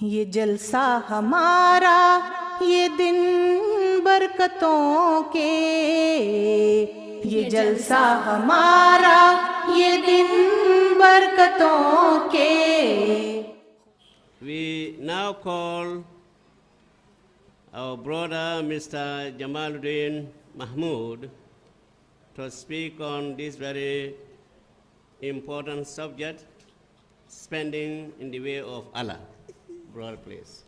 ये जलसा हमारा ये दिन बरकतों के, ये जलसा हमारा ये दिन बरकतों के. We now call our brother Mr. Jamal Deen Mahmood to speak on this very important subject, spending in the way of Allah. Brother, please.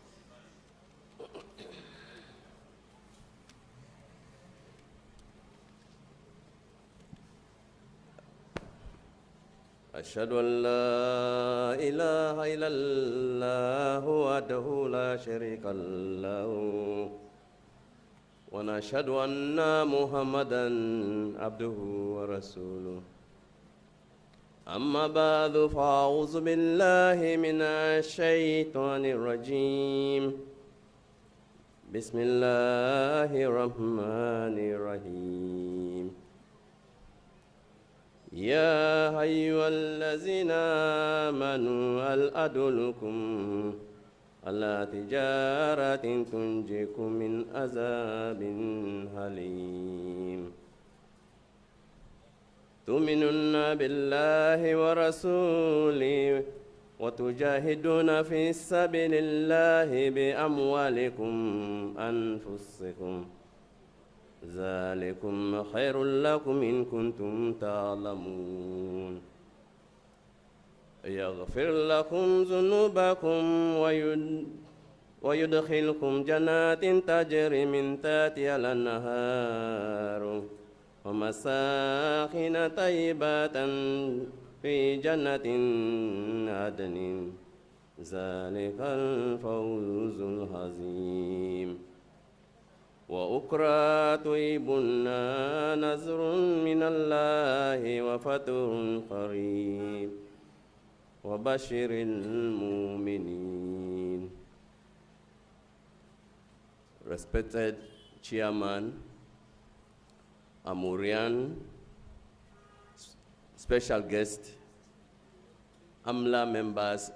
أشهد أن لا إله إلا الله وحده لا شريك له ونشهد أن محمدًا عبده ورسوله. أما بعد فأعوذ بالله من الشيطان الرجيم. بسم الله الرحمن الرحيم. يا أيها الذين آمنوا هل أدلكم على تجارة تنجيكم من عذاب أليم. تؤمنون بالله ورسوله وتجاهدون في سبيل الله بأموالكم أنفسكم ذلكم خير لكم إن كنتم تعلمون. يغفر لكم ذنوبكم ويدخلكم جنات تجري من تحتها الأنهار ومساكن طيبة في جنة عدن ذلك الفوز العظيم. وأخرى تحبون نصر من الله وفتح قريب وبشر المؤمنين. Respected Chairman, Amurian, special guest, AMLA members,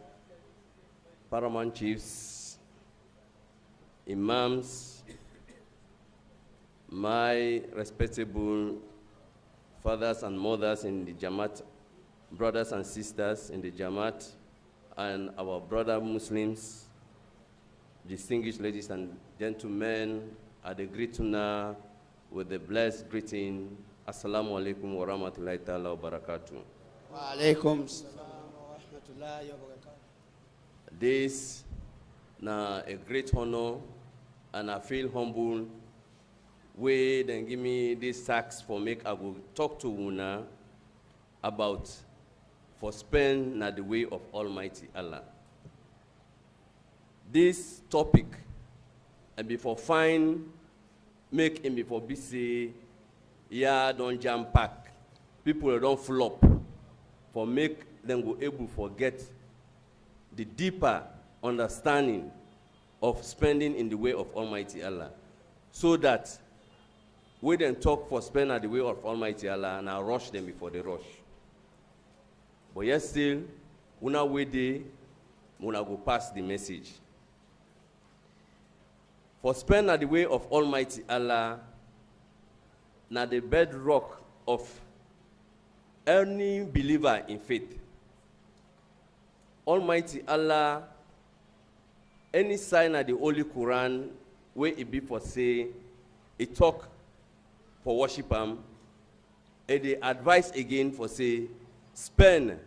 paramount chiefs, imams, my respectable fathers and mothers in the Jamaat, brothers and sisters in the Jamaat, and our brother Muslims, distinguished ladies and gentlemen, I greet you now with the blessed greeting, Assalamu alaikum wa rahmatullahi ta'ala wa barakatuh. Wa alaikum salam wa rahmatullahi wa barakatuh. This na a great honor, and I feel humble. We then give me this task for make I will talk to Una about for spend na the way of Almighty Allah. This topic, and before fine, make him before be say, yeah, don't jam pack. People don't flop. For make them go able to get the deeper understanding of spending in the way of Almighty Allah. So that we then talk for spend at the way of Almighty Allah and I rush them before they rush. But yet still, una way they, una go pass the message. For spend at the way of Almighty Allah, na the bedrock of any believer in faith. Almighty Allah, any sign of the Holy Quran, where it be for say, it talk for worship him, and they advise again for say, spend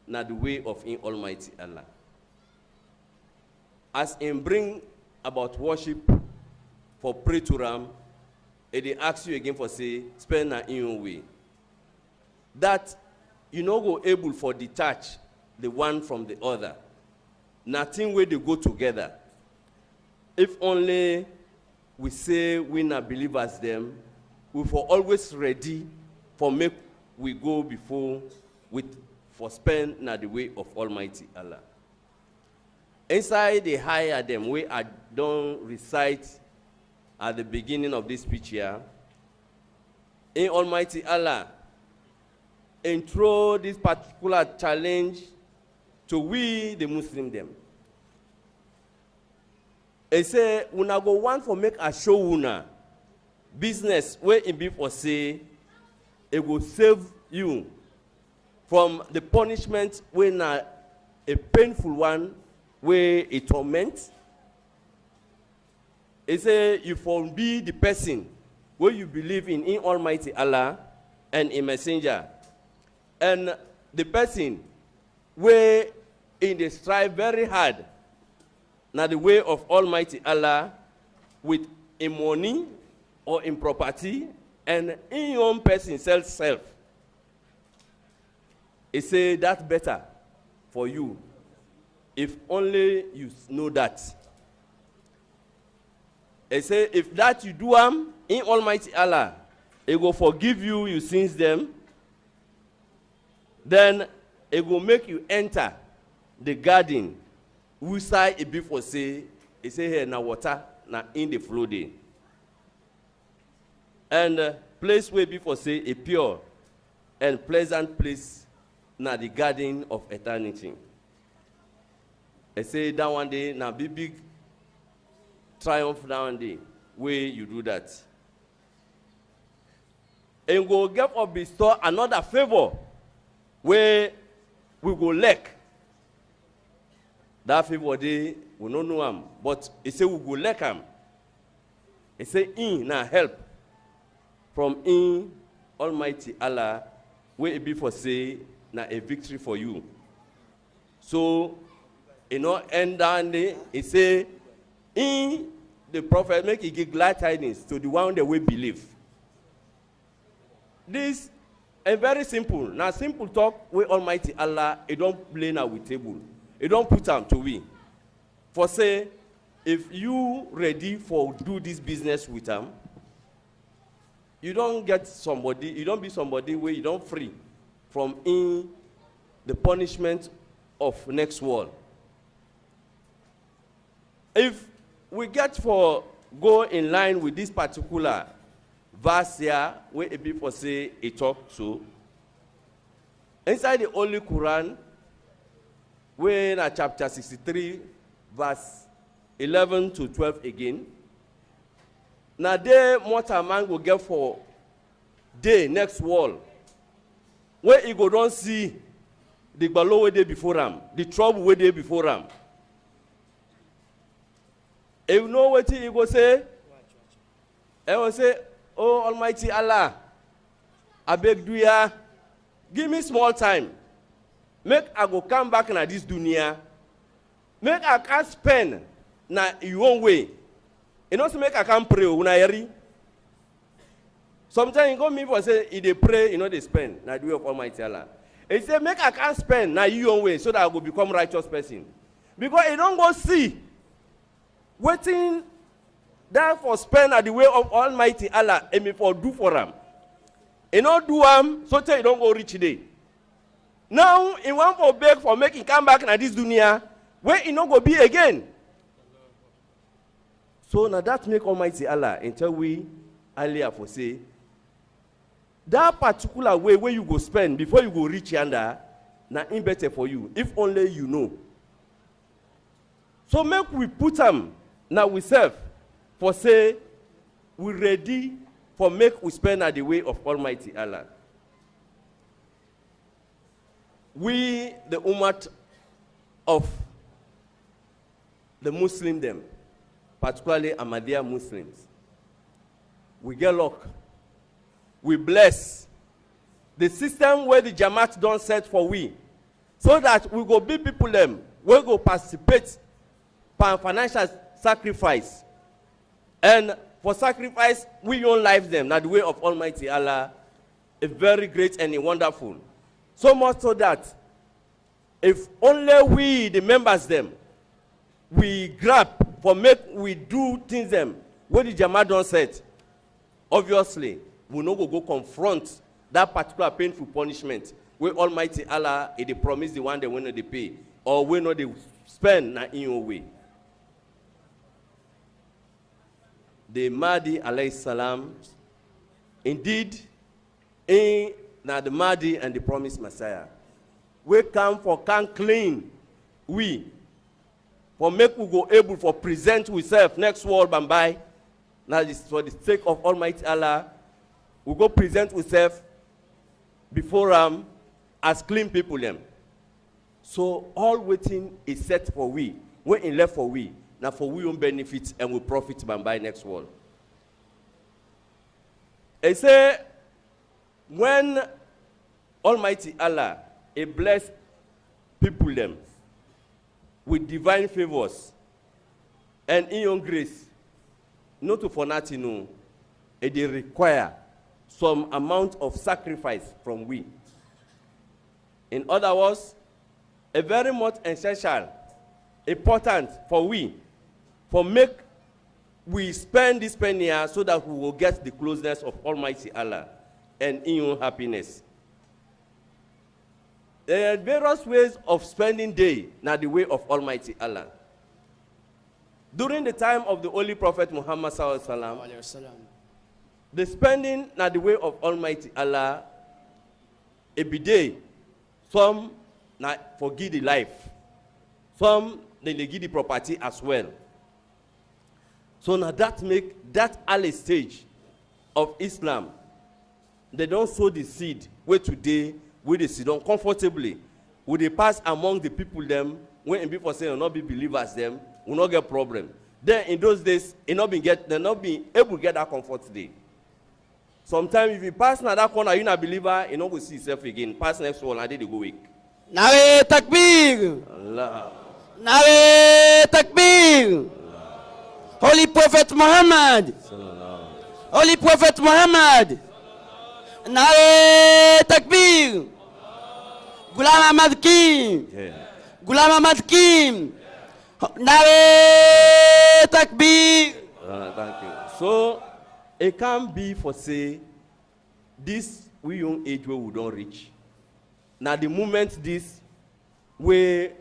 na the way of in Almighty Allah. As in bring about worship for pray to Ram, and they ask you again for say, spend na in your way. That you no go able for detach the one from the other. Nothing where they go together. If only we say we not believers them, we for always ready for make we go before with for spend na the way of Almighty Allah. Inside the higher them, we I don't recite at the beginning of this speech here. In Almighty Allah, intro this particular challenge to we the Muslim them. He say, una go want for make a show una business where it be for say, it will save you from the punishment when a painful one where it torment. He say, you for be the person where you believe in Almighty Allah and in Messenger. And the person where in the strive very hard now the way of Almighty Allah with in money or in property and in your own person self. He say that's better for you if only you know that. He say if that you do in Almighty Allah, He will forgive you your sins them. Then He will make you enter the garden. We say it before say, He say here na water na in the flow day. And place where before say a pure and pleasant place na the garden of eternity. I say that one day na big triumph that one day where you do that. And go get or bestow another favor where we go lack. That favor day we don't know him, but he say we go lack him. He say in na help from in Almighty Allah where it be for say na a victory for you. So you know end down day he say in the prophet make he give glad tidings to the one that we believe. This is very simple. Now simple talk where Almighty Allah he don't play now with table. He don't put them to we. For say if you ready for do this business with them, you don't get somebody, you don't be somebody where you don't free from in the punishment of next world. If we get for go in line with this particular verse here, where a people say it talk to, inside the Holy Quran, where in chapter 63, verse 11 to 12 again, now there mortal man will get for day next world, where he go don't see the balo way day before him, the trouble way day before him. If you know what he go say, he will say, oh Almighty Allah, I beg you ya, give me small time. Make I go come back na this dunya. Make I can spend na your own way. You know, so make I can pray when I hear. Sometimes you go me for say, if they pray, you know they spend na the way of Almighty Allah. He say, make I can spend na your own way so that I will become righteous person. Because you don't go see waiting that for spend at the way of Almighty Allah and me for do for them. You know do so tell you don't go rich today. Now he want for beg for making come back na this dunya where he not go be again. So now that make Almighty Allah until we earlier for say that particular way where you go spend before you go reach yonder na in better for you if only you know. So make we put them now we serve for say we ready for make we spend at the way of Almighty Allah. We the ummah of the Muslim them, particularly Ahmadiyya Muslims, we get luck. We bless the system where the Jamaat don't set for we, so that we go be people them, we go participate for financial sacrifice. And for sacrifice, we own life them, not the way of Almighty Allah, a very great and a wonderful. So much so that if only we, the members them, we grab for make we do things them, what the Jamal don't said, obviously, we no go confront that particular painful punishment where Almighty Allah, they promise the one they want to pay, or we know they spend na in your way. The Mahdi alayhi salam, indeed, in now the Mahdi and the promised Messiah, we come for can clean we for make we go able for present we self next world by. Now this for the sake of Almighty Allah, we go present we self before as clean people them. So all waiting is set for we. When in left for we, now for we own benefit and we profit by next world. They say when Almighty Allah he bless people them with divine favors and in your grace, not for nothing, no, they require some amount of sacrifice from we. In other words, a very much essential, important for we, for make we spend this penny here so that we will get the closeness of Almighty Allah and in your happiness. There are various ways of spending day, now the way of Almighty Allah. During the time of the Holy Prophet Muhammad sallallahu alaihi wasallam, the spending now the way of Almighty Allah, every day, some na forgive the life, some they give the property as well. So now that make that early stage of Islam, they don't sow the seed where today we they sit down comfortably. We they pass among the people them when people say will not be believers them will not get problem. Then in those days, they not be able to get that comfort today. Sometimes if you pass now that corner, you're not a believer, you not go see yourself again. Pass next one, and then they go weak. Nare takbir. Allah. Nare takbir. Holy Prophet Muhammad. Ssalana. Holy Prophet Muhammad. Nare takbir. Ghulam Ahmad Kim. Yeah. Ghulam Ahmad Kim. Nare takbir. Thank you. So it can't be for say this we young age where we don't reach. Now the moment this where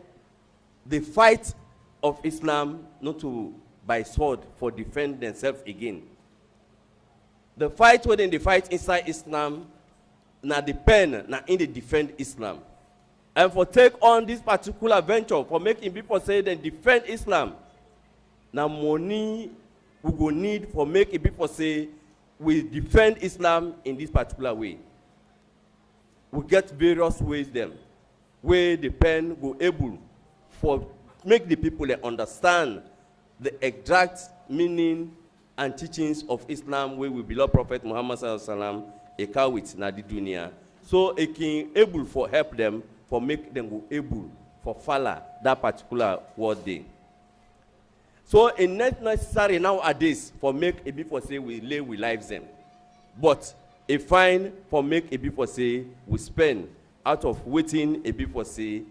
the fight of Islam not to by sword for defend themselves again. The fight where they fight inside Islam, now the pen now in the defend Islam. And for take on this particular venture, for making people say they defend Islam, now money we go need for making people say we defend Islam in this particular way. We get various ways them, where the pen go able for make the people they understand the exact meaning and teachings of Islam where we beloved Prophet Muhammad sallallahu alaihi wasallam a car with na the dunya. So it can able for help them for make them go able for follow that particular word day. So it's not necessary nowadays for make a people say we lay we lives them, but a fine for make a people say we spend out of waiting a people say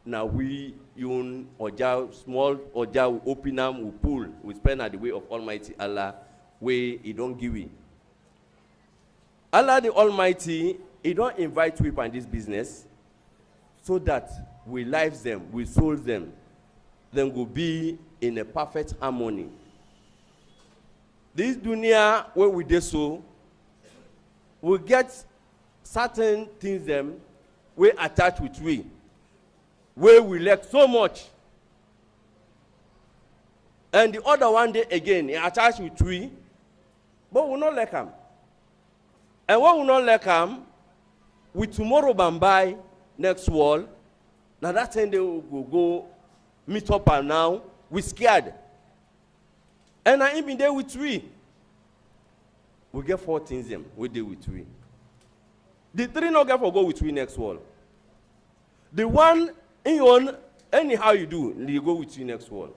now we own oja small oja we open them we pull we spend at the way of Almighty Allah where he don't give it. Allah the Almighty he don't invite people in this business so that we lives them we souls them then will be in a perfect harmony. This dunya where we do so, we get certain things them we attach with we, where we lack so much. And the other one day again, he attached with we, but we not like them. And when we not like them, we tomorrow by next wall, now that time they will go meet up and now we scared. And I even there with we. We get 4 things them we deal with we. The 3 not get for go with we next wall. The one in your anyhow you do, you go with you next wall.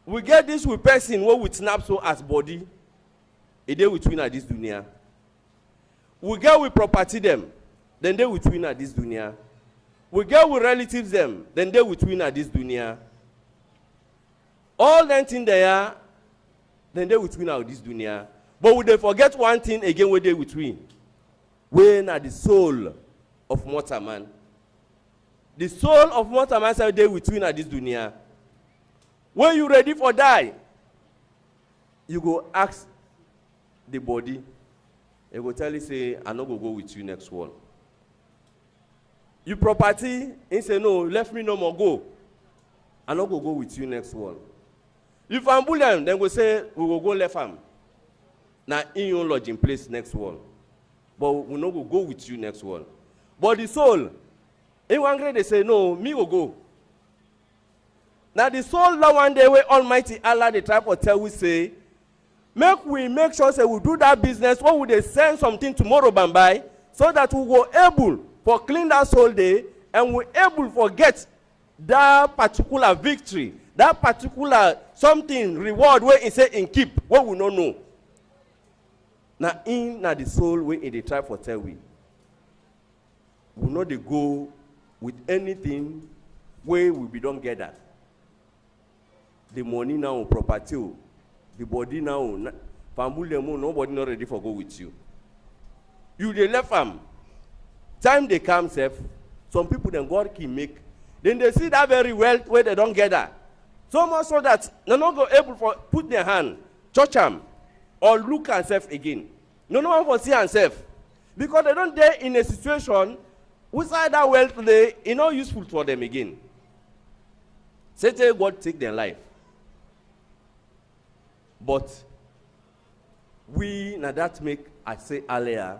We get this with person where we snap so as body. A day with we at this dunya. We get with property them, then they with we at this dunya. We get with relatives them, then they with we at this dunya. All that thing there, then they with we at this dunya. But we they forget one thing again where they with we. When are the soul of mortal man. The soul of mortal man say they with we at this dunya. When you ready for die, you go ask the body. It will tell you say, I no go with you next one. You property, he say no, left me no more go. I no go with you next world. If I'm bullying, then go say we will go left arm. Now in your lodging place next world. But we no go with you next world. But the soul, in one grade they say, no, me will go. Now the soul that one day where Almighty Allah the type of tell we say, make sure say we do that business, what would they send something tomorrow by, so that we go able for clean that soul day and we able for get that particular victory, that particular something reward where it say in keep, what we don't know. Now in the soul where in the try for tell we know they go with anything where we don't get that. The money now, property, the body now, family, nobody not ready for go with you. You they left them. Time they come safe. Some people then God can make. Then they see that very wealth where they don't get that. So much so that they're not go able to put their hand, touch them, or look and self again. No one for see and self. Because they don't dare in a situation without that wealth they is not useful for them again. Say God take their life. But we now that make, I say earlier,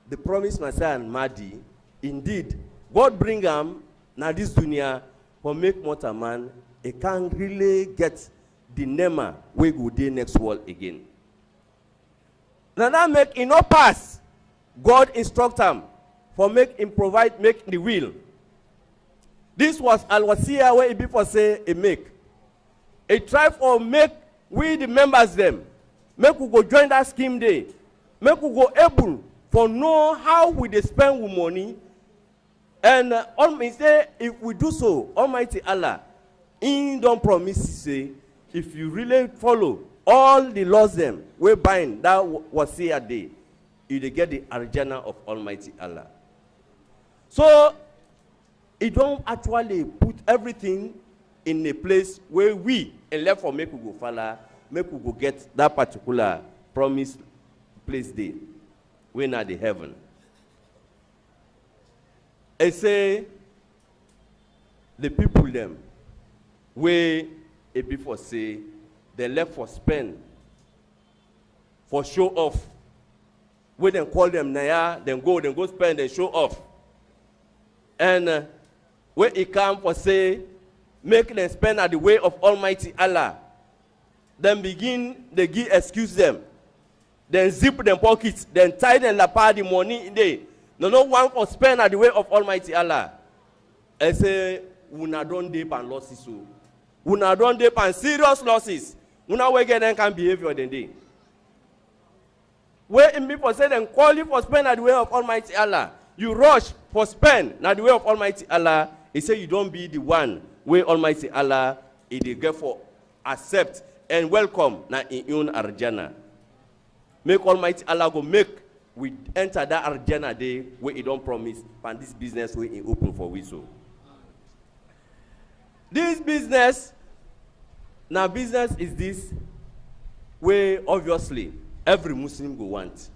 the promise Messiah and Mahdi, indeed, God bring them now this dunya for make mortal man, it can really get the nema we go there next world again. Now that make it not pass, God instruct them for make him provide, make the will. This was al-wasiya where it before say a make. A try for make we the members them, make we go join that scheme day, make we go able for know how we they spend with money, and say if we do so, Almighty Allah, He don't promise to say if you really follow all the laws them we bind that was say a day, you they get the arjana of Almighty Allah. So it don't actually put everything in a place where we and left for make we go follow, make we go get that particular promised place there. We're not the heaven. I say the people them where a before say they left for spend for show off. We then call them naya, then go spend and show off. And where it come for say make them spend at the way of Almighty Allah. Then begin they give excuse them. Then zip them pockets, then tie them lapa the money in there. No one for spend at the way of Almighty Allah. I say, una don't dip and losses so. Una don't dip and serious losses. Una we get them can behavior than they. Where in people say them call you for spend at the way of Almighty Allah. You rush for spend at the way of Almighty Allah. He say you don't be the one where Almighty Allah is the get for accept and welcome na in your arjana. Make Almighty Allah go make we enter that arjana day where He don't promise and this business where He open for we so. This business, now business is this where obviously every Muslim go want.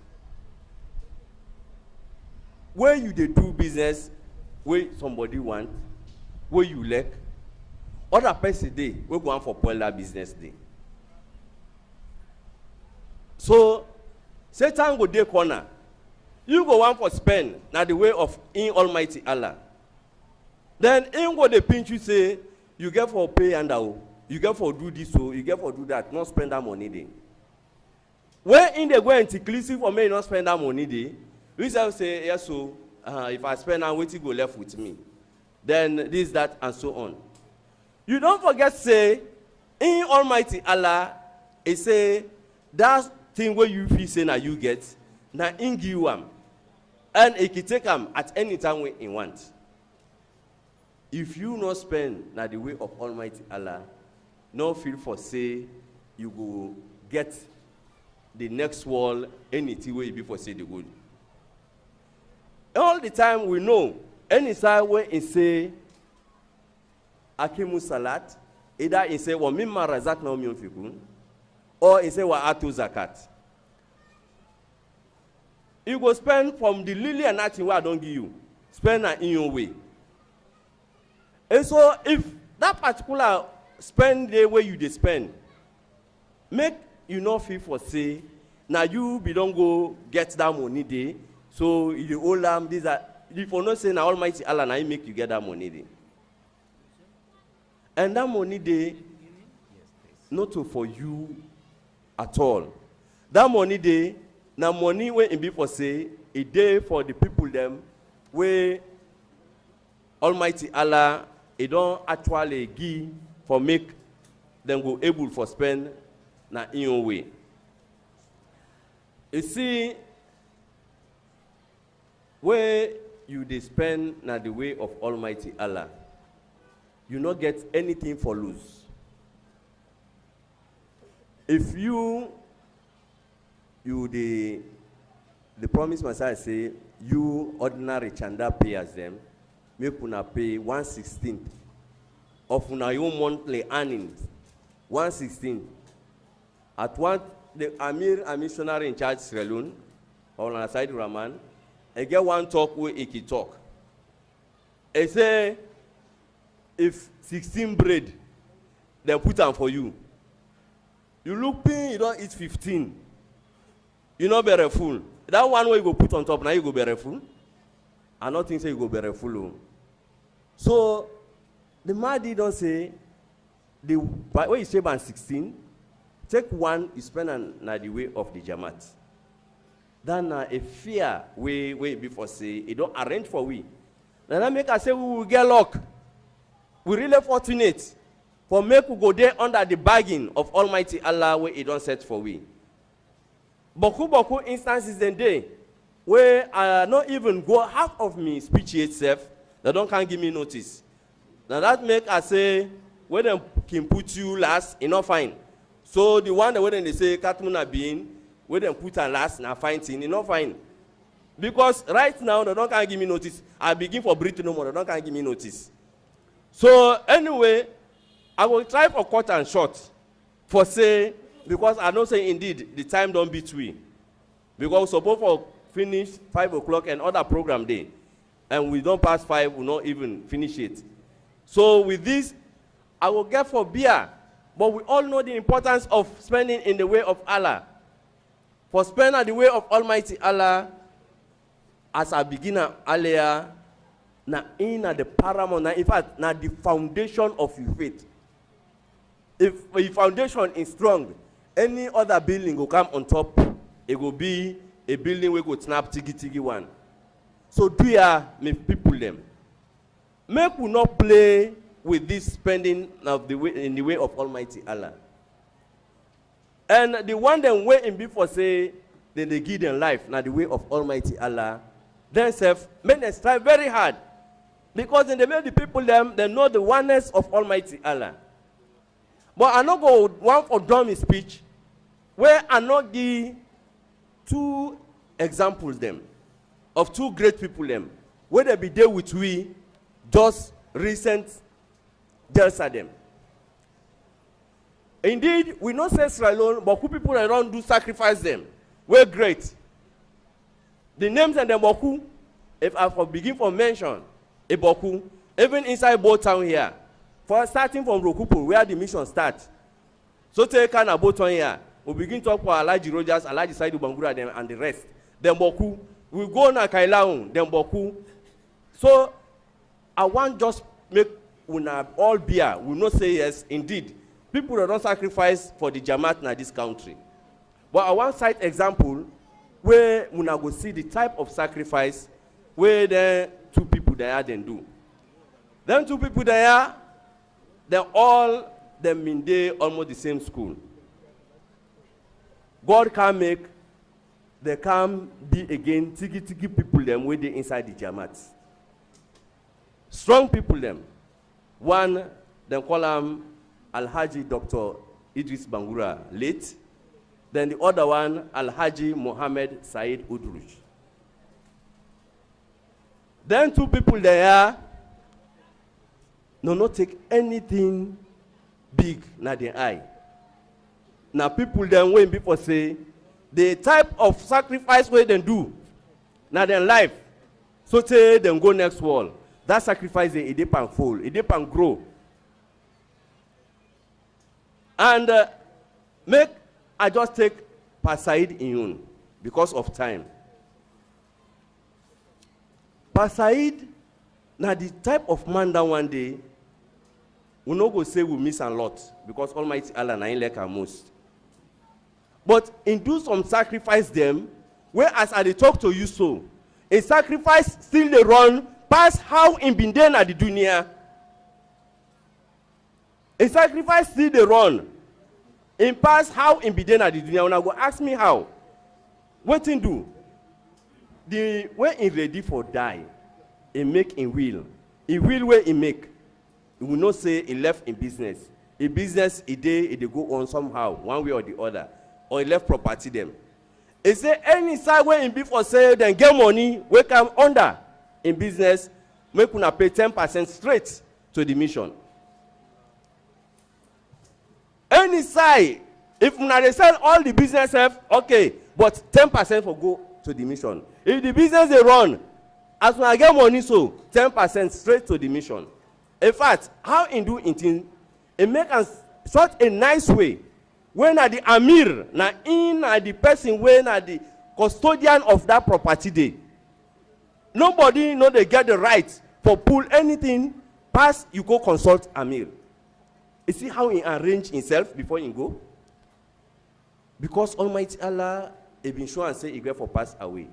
Where you they do business, where somebody want, where you lack, other person day, we go on for polar business day. So, Satan go day corner. You go on for spend, now the way of in Almighty Allah. Then in go they pinch you say, you get for pay and you get for do this so, you get for do that, not spend that money day. When in they go inclusive for me not spend that money day, we say, yes, so if I spend now, what you go left with me? Then this, that, and so on. You don't forget say, in Almighty Allah, it say, that thing where you feel say now you get, now in give you and it can take them at any time when you want. If you not spend now the way of Almighty Allah, no feel for say, you go get the next world anything where you before say the good. All the time we know, any side where it say, Akimu Salat, either it say, wa mimma razaqnahum yunfikun, or it say, wa atu zakat. You go spend from the lily and nothing where I don't give you. Spend in your way. And so if that particular spend day where you dey spend, make you not feel for say, now you be don't go get that money day, so you dey owe am these are, if you not say now Almighty Allah now make you get that money day. And that money day, not for you at all. That money day, now money when it be for say, a day for the people them, where Almighty Allah, it don't actually give for make them go able for spend na in your way. You see, where you dey spend na the way of Almighty Allah, you not get anything for lose. If you the promise Messiah say, you ordinary chanda payers them, make una pay 1/16 of una own monthly earnings. 1/16. At what the Amir, a missionary in charge Sierra Leone, or on side Rahman, I get one talk where he can talk. He say, if 16 bread, they put them for you. You look pin, you don't eat 15. You not very full. That one way you go put on top, now you go very full. I don't think say you go very full. So the Mahdi don't say the way you say by 16, take one, you spend on the way of the Jamaat. Then a fear way before say it don't arrange for we. Then I make us say we will get luck. We really fortunate for make we go there under the bargain of Almighty Allah where it don't set for we. Boku instances in day where I not even go half of me speech itself, they don't can give me notice. Now that make us say where them can put you last, you not fine. So the one that when they say Katmuna being where them put her last now fine thing, you not fine. Because right now they don't can give me notice. I begin for Britain no more, they don't can give me notice. So anyway, I will try for cut and short for say, because I know say indeed the time don't beat we. Because we're supposed to finish 5 o'clock and other program day. And we don't pass 5, we not even finish it. So with this, I will get for beer. But we all know the importance of spending in the way of Allah. For spending the way of Almighty Allah, as a beginner earlier, na in the paramount, in fact, na the foundation of your faith. If your foundation is strong, any other building will come on top. It will be a building we go snap tigi one. So do ya make people them. Make we not play with this spending of the way in the way of Almighty Allah. And the one them waiting before say then they give them life now the way of Almighty Allah. Themselves make them strive very hard. Because in the way the people them they know the oneness of Almighty Allah. But I not go one for dummy speech where I not give 2 examples them of 2 great people them where they be there with we just recent Jalsa them. Indeed, we not say Sierra Leone, but who people around do sacrifice them. We're great. The names and the Boku, if I for begin for mention, a Boku, even inside boat town here, for starting from Rokupo, where the mission starts. So take an boat town here, we begin to talk about Alaji Rogers, Alaji Saidu Bangura, them and the rest. Then Boku, we go na Kailaun, then Boku. So I want just make una all beer, we not say yes, indeed. People that don't sacrifice for the Jamaat in this country. But I want cite example where we go see the type of sacrifice where the 2 people there then do. Them 2 people there, they're all them in there almost the same school. God can make, they can be again tiki people them where they inside the Jamaat. Strong people them. One, they call them Al-Haji Dr. Idris Bangura, late. Then the other one, Al-Haji Mohammed Said Udruj. Then 2 people there, no not take anything big na the eye. Now people then when people say, the type of sacrifice where they do, na their life, so say them go next wall. That sacrifice, it depend fall, it depend grow. And I just take Pasaid Iyun because of time. Pasaid, now the type of man that one day, we no go say we miss a lot because Almighty Allah na him like our most. But in do some sacrifice them, whereas I dey talk to you so, a sacrifice still dey run past how in been there at the dunya. A sacrifice still dey run in past how in been there at the dunya. When I go ask me how, wetin do? The when he ready for die, he make in will. In will where he make. He will not say he left in business. In business, he dey go on somehow, one way or the other. Or he left property them. He say any side where in be for sale, then get money, we come under in business, make una pay 10% straight to the mission. Any side, if una dey sell all the business have, okay, but 10% for go to the mission. If the business they run, as una get money so, 10% straight to the mission. In fact, how in do it in make us such a nice way. When are the Amir, na in are the person when are the custodian of that property day. Nobody know they get the right for pull anything pass you go consult Amir. You see how he arrange himself before he go? Because Almighty Allah he been sure and say he get for pass away.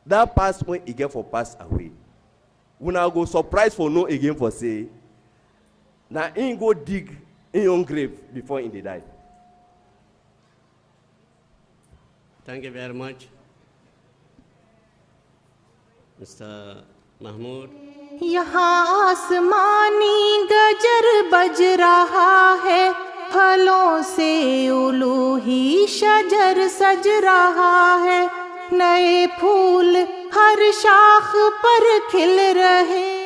That pass when he get for pass away. When I go surprise for no again for say, now he go dig in your grave before he die. Thank you very much, Mr. Mahmood. यहाँ आसमानी गजर बज रहा है, फलों से उलूही शजर सज रहा है, नए फूल हर शाख पर खिल रहे